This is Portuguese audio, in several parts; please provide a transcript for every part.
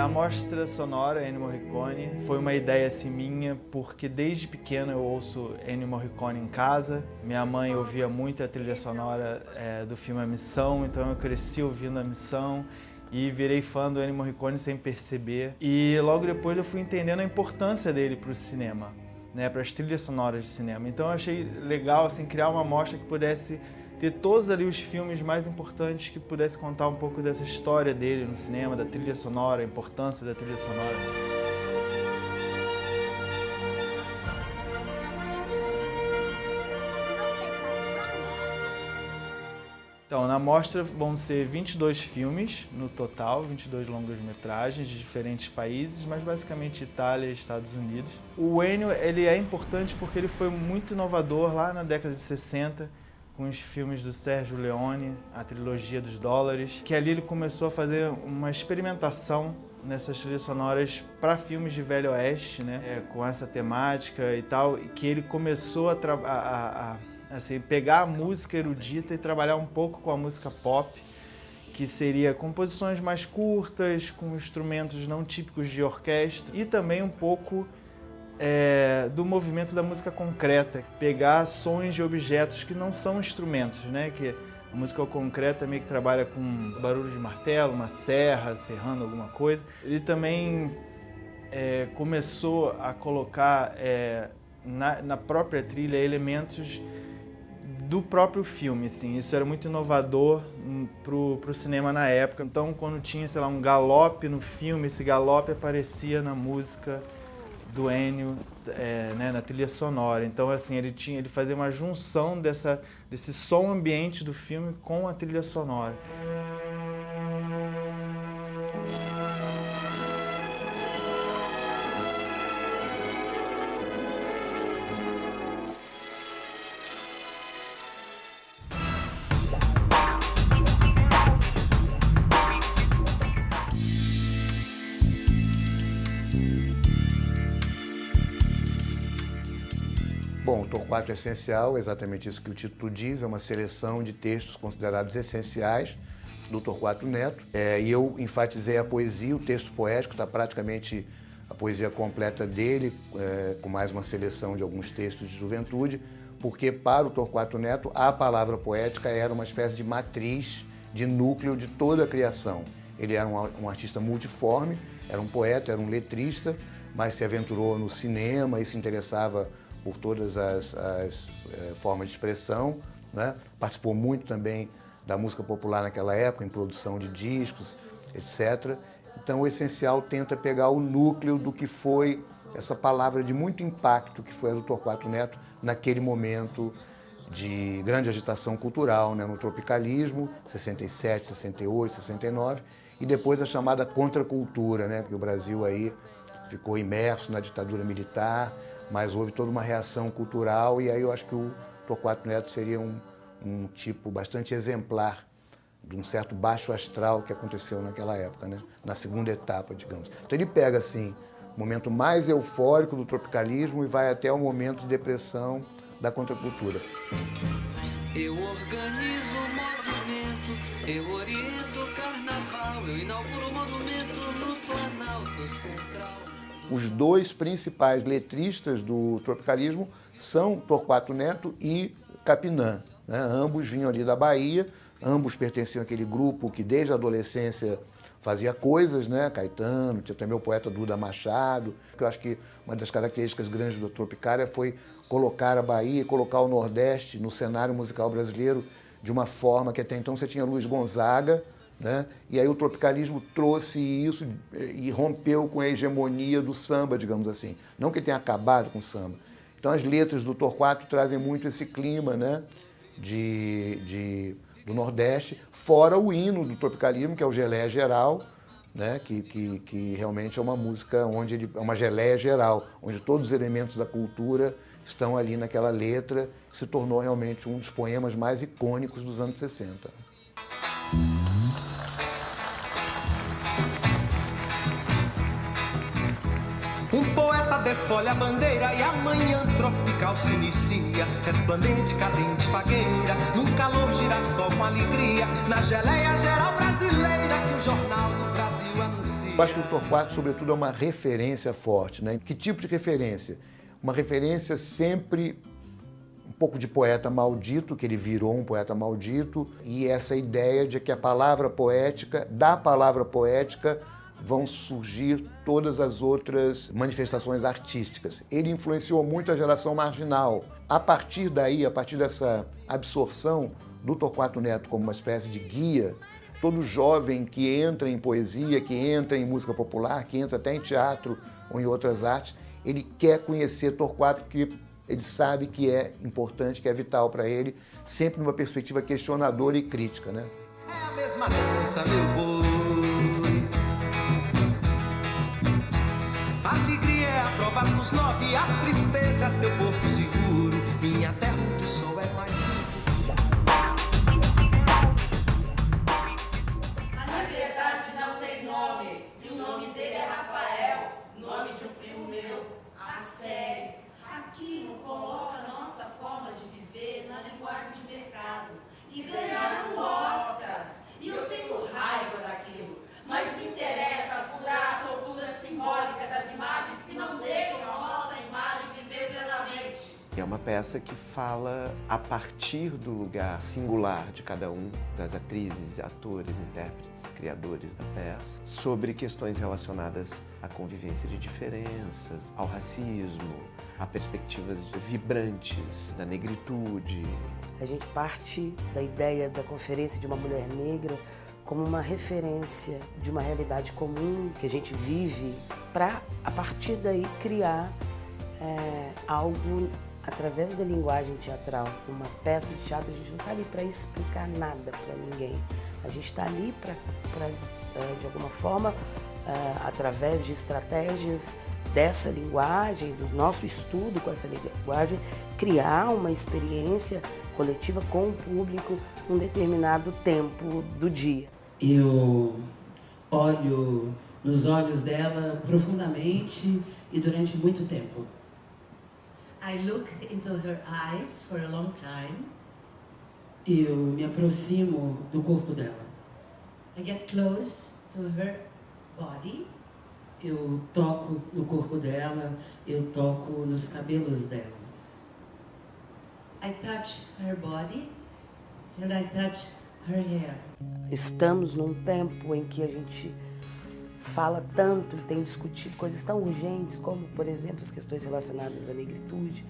A mostra sonora Ennio Morricone foi uma ideia assim minha, porque desde pequeno eu ouço Ennio Morricone em casa. Minha mãe ouvia muito a trilha sonora do filme A Missão, então eu cresci ouvindo A Missão e virei fã do Ennio Morricone sem perceber. E logo depois eu fui entendendo a importância dele para o cinema, né, para as trilhas sonoras de cinema. Então eu achei legal assim, criar uma mostra que pudesse ter todos ali os filmes mais importantes, que pudesse contar um pouco dessa história dele no cinema, da trilha sonora, a importância da trilha sonora. Então, na mostra vão ser 22 filmes no total, 22 longas-metragens de diferentes países, mas basicamente Itália e Estados Unidos. O Ennio, ele é importante porque ele foi muito inovador lá na década de 60, com os filmes do Sergio Leone, a trilogia dos dólares, que ali ele começou a fazer uma experimentação nessas trilhas sonoras para filmes de Velho Oeste, né, com essa temática e tal, e que ele começou assim, pegar a música erudita e trabalhar um pouco com a música pop, que seria composições mais curtas, com instrumentos não típicos de orquestra, e também um pouco do movimento da música concreta, pegar sons de objetos que não são instrumentos, né? Que a música concreta meio que trabalha com barulho de martelo, uma serra, serrando alguma coisa. Ele também começou a colocar na própria trilha elementos do próprio filme, assim. Isso era muito inovador pro cinema na época. Então, quando tinha, sei lá, um galope no filme, esse galope aparecia na música do Ennio, né, na trilha sonora. Então, assim, ele fazia uma junção desse som ambiente do filme com a trilha sonora. Bom, o Torquato Essencial é exatamente isso que o título diz, é uma seleção de textos considerados essenciais do Torquato Neto. E eu enfatizei a poesia, o texto poético, está praticamente a poesia completa dele, com mais uma seleção de alguns textos de juventude, porque para o Torquato Neto a palavra poética era uma espécie de matriz, de núcleo de toda a criação. Ele era um artista multiforme, era um poeta, era um letrista, mas se aventurou no cinema e se interessava por todas as formas de expressão, né? Participou muito também da música popular naquela época, em produção de discos, etc. Então, o Essencial tenta pegar o núcleo do que foi essa palavra de muito impacto que foi a do Torquato Neto naquele momento de grande agitação cultural, né? No tropicalismo, 67, 68, 69, e depois a chamada contracultura, né? Que o Brasil aí ficou imerso na ditadura militar, mas houve toda uma reação cultural, e aí eu acho que o Torquato Neto seria um tipo bastante exemplar de um certo baixo astral que aconteceu naquela época, né? Na segunda etapa, digamos. Então ele pega, assim, o momento mais eufórico do tropicalismo e vai até o momento de depressão da contracultura. Eu organizo o movimento, eu oriento o carnaval, eu inauguro o monumento no Planalto Central. Os dois principais letristas do tropicalismo são Torquato Neto e Capinã, né? Ambos vinham ali da Bahia, ambos pertenciam àquele grupo que desde a adolescência fazia coisas, né? Caetano, tinha também o poeta Duda Machado, que eu acho que uma das características grandes do Tropicália foi colocar a Bahia, colocar o Nordeste no cenário musical brasileiro de uma forma que até então você tinha Luiz Gonzaga, né? E aí o tropicalismo trouxe isso e rompeu com a hegemonia do samba, digamos assim. Não que ele tenha acabado com o samba. Então as letras do Torquato trazem muito esse clima, né? Do Nordeste, fora o hino do tropicalismo, que é o Geleia Geral, né? Que realmente é uma música onde é uma geleia geral, onde todos os elementos da cultura estão ali naquela letra, se tornou realmente um dos poemas mais icônicos dos anos 60. Um poeta desfolha a bandeira e a manhã tropical se inicia. Resplandente, cadente, fagueira, num calor girassol com alegria, na geleia geral brasileira que o Jornal do Brasil anuncia. Eu acho que o Torquato, sobretudo, é uma referência forte, né? Que tipo de referência? Uma referência sempre um pouco de poeta maldito, que ele virou um poeta maldito, e essa ideia de que a palavra poética, da palavra poética, vão surgir todas as outras manifestações artísticas. Ele influenciou muito a geração marginal. A partir daí, a partir dessa absorção do Torquato Neto como uma espécie de guia, todo jovem que entra em poesia, que entra em música popular, que entra até em teatro ou em outras artes, ele quer conhecer Torquato, porque ele sabe que é importante, que é vital para ele, sempre numa perspectiva questionadora e crítica, né? É a mesma dança, meu boi. A alegria é a prova dos 9, a tristeza é teu porto seguro. Minha terra onde o sol é mais lindo. A liberdade não tem nome, e o nome dele é Rafael, nome de um primo meu, a série. Aquilo coloca a nossa forma de viver na linguagem de mercado. E ganhar não gosta. E eu tenho raiva daquilo. Mas me interessa furar a tortura simbólica das imagens que não deixam a nossa imagem viver plenamente. É uma peça que fala a partir do lugar singular de cada um das atrizes, atores, intérpretes, criadores da peça, sobre questões relacionadas à convivência de diferenças, ao racismo, a perspectivas vibrantes da negritude. A gente parte da ideia da Conferência de uma Mulher Negra como uma referência de uma realidade comum que a gente vive, para, a partir daí, criar algo através da linguagem teatral. Uma peça de teatro, a gente não está ali para explicar nada para ninguém. A gente está ali para, de alguma forma, através de estratégias dessa linguagem, do nosso estudo com essa linguagem, criar uma experiência coletiva com o público num determinado tempo do dia. Eu olho nos olhos dela profundamente e durante muito tempo. I look into her eyes for a long time. Eu me aproximo do corpo dela. I get close to her body. Eu toco no corpo dela, eu toco nos cabelos dela. I touch her body and I touch her hair. Estamos num tempo em que a gente fala tanto e tem discutido coisas tão urgentes como, por exemplo, as questões relacionadas à negritude.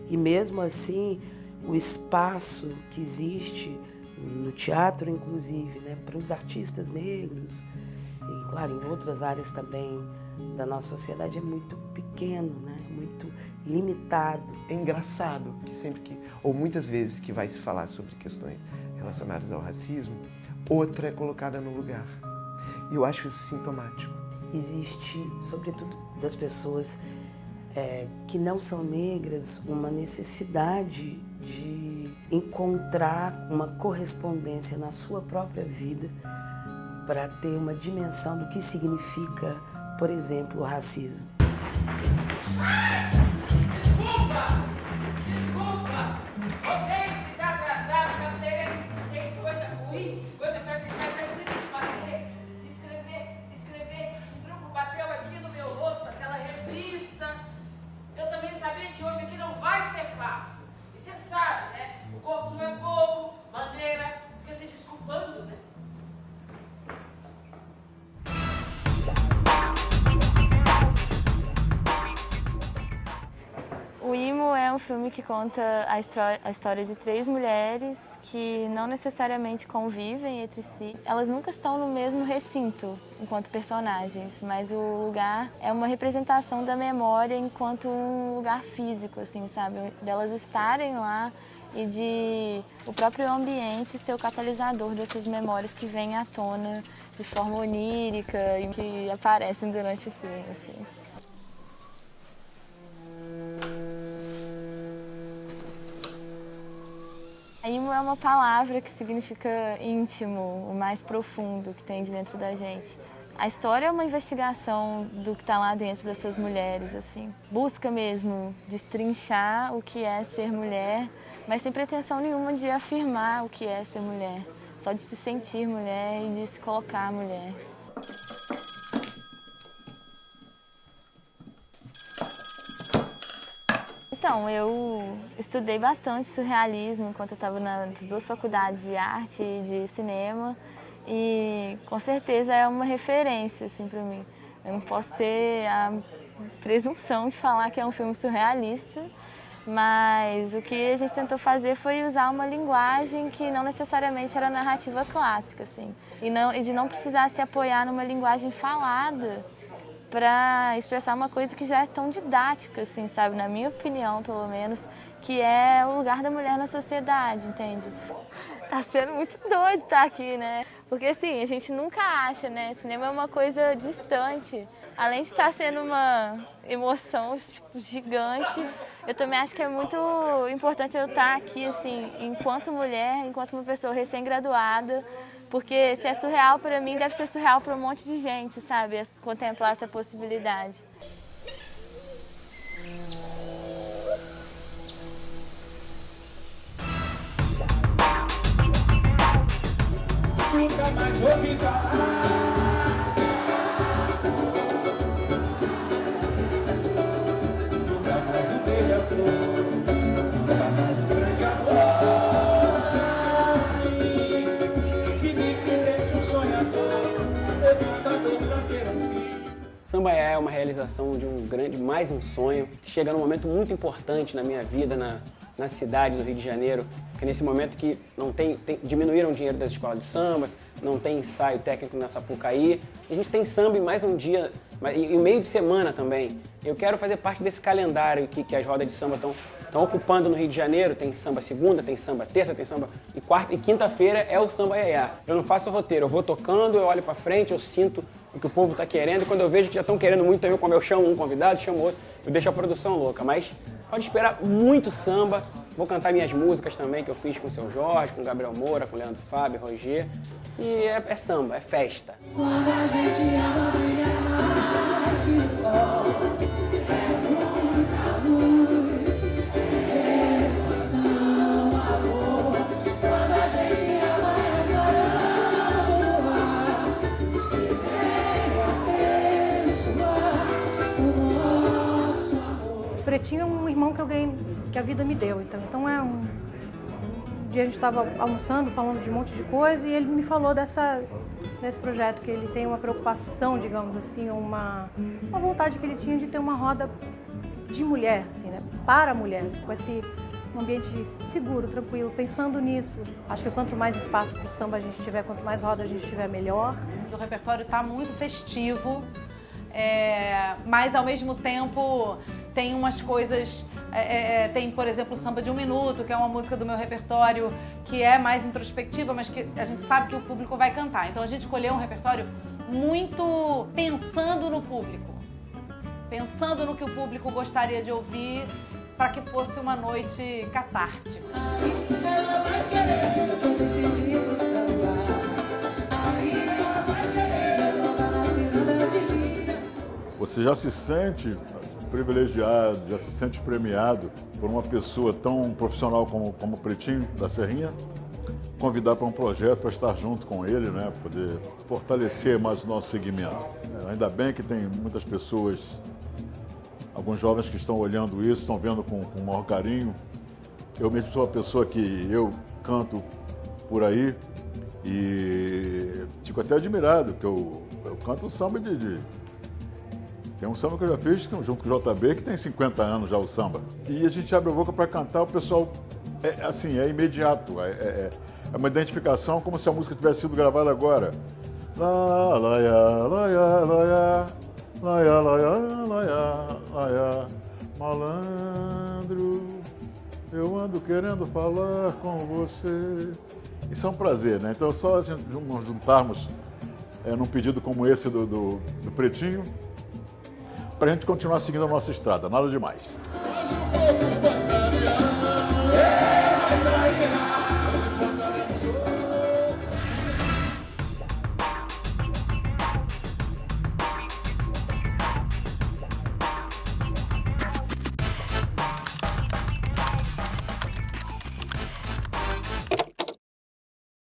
E mesmo assim, o espaço que existe no teatro, inclusive, né, para os artistas negros, e claro, em outras áreas também da nossa sociedade, é muito pequeno, né, muito limitado. É engraçado que sempre que, ou muitas vezes que vai se falar sobre questões relacionadas ao racismo, outra é colocada no lugar. E eu acho isso sintomático. Existe, sobretudo das pessoas que não são negras, uma necessidade de encontrar uma correspondência na sua própria vida para ter uma dimensão do que significa, por exemplo, o racismo. Desculpa! Odeio ficar atrasado, cabeleireiro insistente, coisa ruim, coisa pra ficar bater, escrever. Um grupo bateu aqui no meu rosto, aquela revista. Eu também sabia que hoje aqui não vai ser fácil. E você sabe, né? O corpo não é bobo, maneira, fica se desculpando, né? O Imo é um filme que conta a história de 3 mulheres que não necessariamente convivem entre si. Elas nunca estão no mesmo recinto enquanto personagens, mas o lugar é uma representação da memória enquanto um lugar físico, assim, sabe? Delas estarem lá e de o próprio ambiente ser o catalisador dessas memórias que vêm à tona de forma onírica e que aparecem durante o filme, assim. Imo é uma palavra que significa íntimo, o mais profundo que tem de dentro da gente. A história é uma investigação do que está lá dentro dessas mulheres, assim. Busca mesmo destrinchar o que é ser mulher, mas sem pretensão nenhuma de afirmar o que é ser mulher. Só de se sentir mulher e de se colocar mulher. Então, eu estudei bastante surrealismo enquanto eu estava nas 2 faculdades de arte e de cinema e com certeza é uma referência assim, para mim. Eu não posso ter a presunção de falar que é um filme surrealista, mas o que a gente tentou fazer foi usar uma linguagem que não necessariamente era narrativa clássica, assim, e de não precisar se apoiar numa linguagem falada para expressar uma coisa que já é tão didática, assim, sabe? Na minha opinião, pelo menos, que é o lugar da mulher na sociedade, entende? Tá sendo muito doido estar aqui, né? Porque, assim, a gente nunca acha, né? Cinema é uma coisa distante. Além de estar sendo uma emoção, tipo, gigante, eu também acho que é muito importante eu estar aqui, assim, enquanto mulher, enquanto uma pessoa recém-graduada, porque se é surreal para mim, deve ser surreal para um monte de gente, sabe? Contemplar essa possibilidade. Nunca mais vou me falar. Nunca mais um beija-flor. Nunca mais um grande amor. Assim, que me fizesse um sonhador, levantador pra ter um filho. Samba é uma realização de mais um sonho. Chega num momento muito importante na minha vida, na cidade do Rio de Janeiro, que é nesse momento que não diminuíram o dinheiro das escolas de samba, não tem ensaio técnico na Sapucaí, a gente tem samba em mais um dia, e meio de semana também. Eu quero fazer parte desse calendário que as rodas de samba estão ocupando no Rio de Janeiro. Tem samba segunda, tem samba terça, tem samba e quarta, e quinta-feira é o samba iaiá. Eu não faço roteiro, eu vou tocando, eu olho pra frente, eu sinto o que o povo tá querendo, e quando eu vejo que já estão querendo muito, eu, como eu chamo um convidado, chamo outro, eu deixo a produção louca, mas pode esperar muito samba. Vou cantar minhas músicas também, que eu fiz com o Seu Jorge, com o Gabriel Moura, com o Leandro Fábio, Roger. E é samba, é festa. Quando a gente ama, brilha mais que o sol. É muita luz, é emoção, amor. Quando a gente ama, é amor. E abençoar o nosso amor. Pretinho é um irmão que eu ganhei, que a vida me deu. Então é um dia a gente estava almoçando, falando de um monte de coisa, e ele me falou desse projeto, que ele tem uma preocupação, digamos assim, uma vontade que ele tinha de ter uma roda de mulher, assim, né, para mulheres, com esse ambiente seguro, tranquilo, pensando nisso. Acho que quanto mais espaço para o samba a gente tiver, quanto mais roda a gente tiver, melhor. O repertório está muito festivo, mas ao mesmo tempo tem umas coisas... tem, por exemplo, o Samba de 1 Minuto, que é uma música do meu repertório que é mais introspectiva, mas que a gente sabe que o público vai cantar. Então a gente escolheu um repertório muito pensando no público, pensando no que o público gostaria de ouvir, para que fosse uma noite catártica. Aí ela vai querer, eu tô decidindo samba. Aí ela vai querer, eu vou na ciranda de linha. Você já se sente privilegiado, já se sente premiado por uma pessoa tão profissional como o Pretinho da Serrinha, convidar para um projeto, para estar junto com ele, né, poder fortalecer mais o nosso segmento. Ainda bem que tem muitas pessoas, alguns jovens que estão olhando isso, estão vendo com o maior carinho. Eu mesmo sou uma pessoa que eu canto por aí e fico até admirado, porque eu canto samba Tem um samba que eu já fiz junto com o JB, que tem 50 anos já o samba. E a gente abre a boca para cantar, o pessoal, é imediato. É uma identificação como se a música tivesse sido gravada agora. Lá, lá, ya, lá, ya, lá, ya, lá, ya, lá, ya, lá, ya, lá, ya. Malandro, eu ando querendo falar com você. Isso é um prazer, né? Então, só nos juntarmos num pedido como esse do Pretinho, para a gente continuar seguindo a nossa estrada, nada demais.